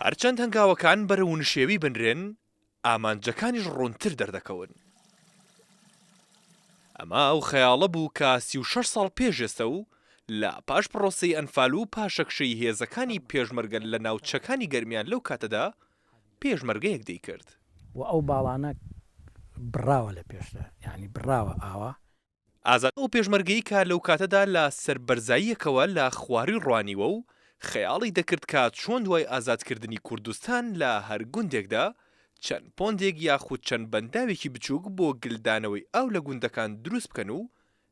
هەرچەند هەنگاوەکان بەرەو نشێوی بنرێن ئامانجەکانیش ڕوونتر دەردەکەون. ئەمە ئەو خەیاڵە بوو کە 36 ساڵ پێشێستا و لە پاش پرۆسەی ئەنفال و پاشەکشەی هێزەکانی پێشمەرگە لە ناوچەکانی گەرمیان لەو کاتەدا پێشمەرگەیەک دەیکرد و ئەو باڵانە بڕاوە لە پێشدا، یعنی بڕاوە ئاوا. ئازاد ئەو پێشمەرگەی کە لەو کاتەدا لە سەربەرزاییەکەوە لە خواری ڕوانیوە و خەیاڵی دەکرد کە چۆن دوای ئازادکردنی کوردستان لە هەر گوندێکدا چەند پۆندێک یاخود چەند بەنداوێکی بچووک بۆ گلدانەوەی ئاو لە گوندەکان دروست بکەن و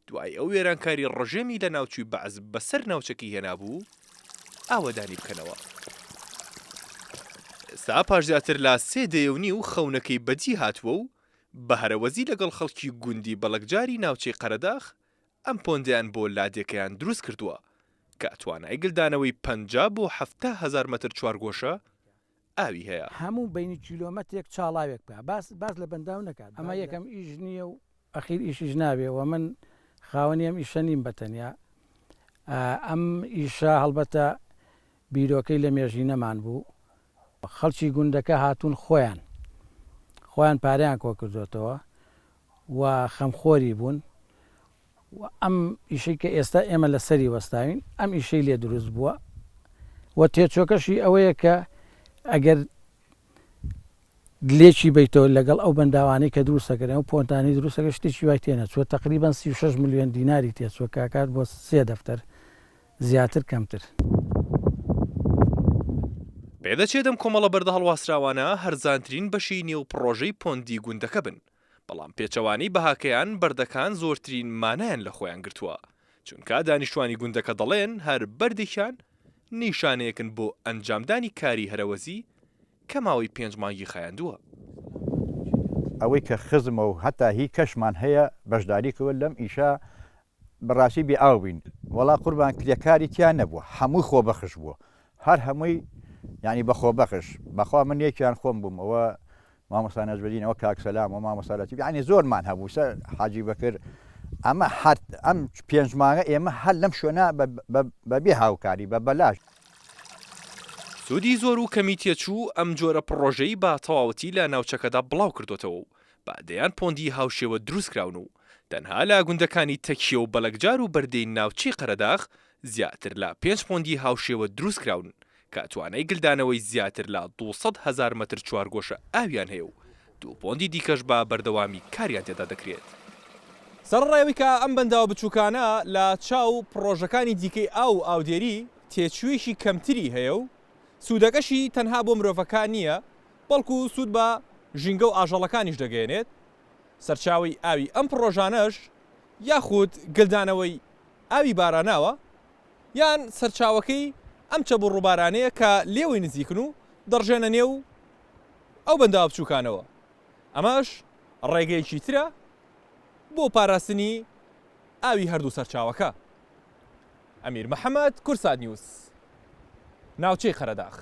دوای ئەو وێرانکاری ڕژێمی لە ناوچوی بەعز بەسەر ناوچەکی هێنابوو ئاوەدانی بکەنەوە. ئێستا پاش زیاتر لە 3 دەیەونی و خەونەکەی بەجی هاتووە و بە هەرەوەزی لەگەڵ خەڵکی گوندی بەڵەکجاری ناوچەی قەرەداغ ئەم پۆندیان بۆ لادێکەیان دروست کردووە کە توانای گلدانەوەی 50 بۆ 70 هزار مەتر چوارگۆشە ئاوی هەیە. هەموو بینی کیلۆمەترێک چاڵاوێک بە باس لە بەنداو نەکات. ئەمە یەکەم ئیش نییە و ئەخیر ئیشیش نابێ و من خاوەنی ئەم ئیشە نیم بەتەنیا. ئەم ئیشە هەڵبەتە بیرۆکەی لە مێژینەمان بوو. خەڵکی گوندەکە هاتوون خۆیان پارەیان کۆ کردوێتەوە و خەمخۆری بوون و ئەم ئیشەی کە ئێستا ئێمە لەسەری وەستاوین ئەم ئیشەی لێ دروست بووە و تێچۆکەشی ئەوەیە کە ئەگەر لێکی بیتەوە لەگەڵ ئەو بەنداوانەی کە دروستەکەن و پۆنتانی دروستەکە شتێکی وای تێنە چوە تقریبان 36 ملیۆن دیناری تێچوە کاکات بۆ 3 دەفتەر زیاتر کەمتر. پێدەچێت ئەم کۆمەڵە بەردە هەڵواسراوانە هەرزانترین بەشی نێو پڕۆژەی پۆندی گوندەکە بن، بەڵام پێچەوانی بەهاکەیان بەردەکان زۆرترین مانایان لە خۆیان گرتووە، چونکە دانیشتوانی گوندەکە دەڵێن هەر بەردێکیان نیشانەیەکن بۆ ئەنجامدانی کاری هەرەوەزی کە ماوەی 5 مانگی خایاندووە. ئەوەی کە خزمە و هەتا هی کەشمان هەیە بەشداریکەوە لەم ئیشە بەڕاستی بێ ئاو بین، وەڵا قوربان کلێکاری تیان نەبووە، هەمووی خۆبەخش بووە، هەر هەمووی یعنی بەخۆبەخش. بەخوا من یەکیان خۆم بووم، ئەوە مامۆستا نەجمەدین، ئەوە کاکسەلام و مامۆستا لەتیف، یعنی زۆرمان هەبوو سەر حاجی بەکر. ئەمە ئەم 5 مانگە ئێمە هەر لەم شوێنە بەبێ هاوکاری بە بەلاش. سوودی زۆر و کەمی تێچوو ئەم جۆرە پڕۆژەی با تەواوەتی لە ناوچەکەدا بڵاو کردوتەوە و بەدەیان پۆندی هاوشێوە دروستکراون و تەنها لە گوندەکانی تەکیە و بەلەکجار و بەردەی ناوچەی قەرەداغ زیاتر لە 5 پۆندی هاوشێوە دروستکراون کە توانای گلدانەوەی زیاتر لە 200 هزار مەتر چوارگۆشە ئاویان هەیە و 2 پۆندی دیکەش بە بەردەوامی کاریان تێدا دەکرێت. سەرڕێوی کە ئەم بەنداوە بچووکانە لە چاو پڕۆژەکانی دیکەی ئاودێری تێچوویشی کەمتری هەیە و سوودەکەشی تەنها بۆ مرۆڤەکان نییە، بەڵکو سوود بە ژینگە و ئاژەڵەکانیش دەگەێنێت. سەرچاوی ئاوی ئەم پڕۆژانەش یاخود گلدانەوەی ئاوی باراناوە یان سەرچاوەکەی ئەم چەبڕ ڕووبارانەیە کە لێوەی نزیکن و دەڕژێنە نێو ئەو بەنداوە بچووکانەوە. ئەمەش ڕێگەیەکی ترە بۆ پاراستنی ئاوی هەردوو سەرچاوەکە. ئەمیر محەممەد، کورسات نیوز، ناوچەی قەرەداغ.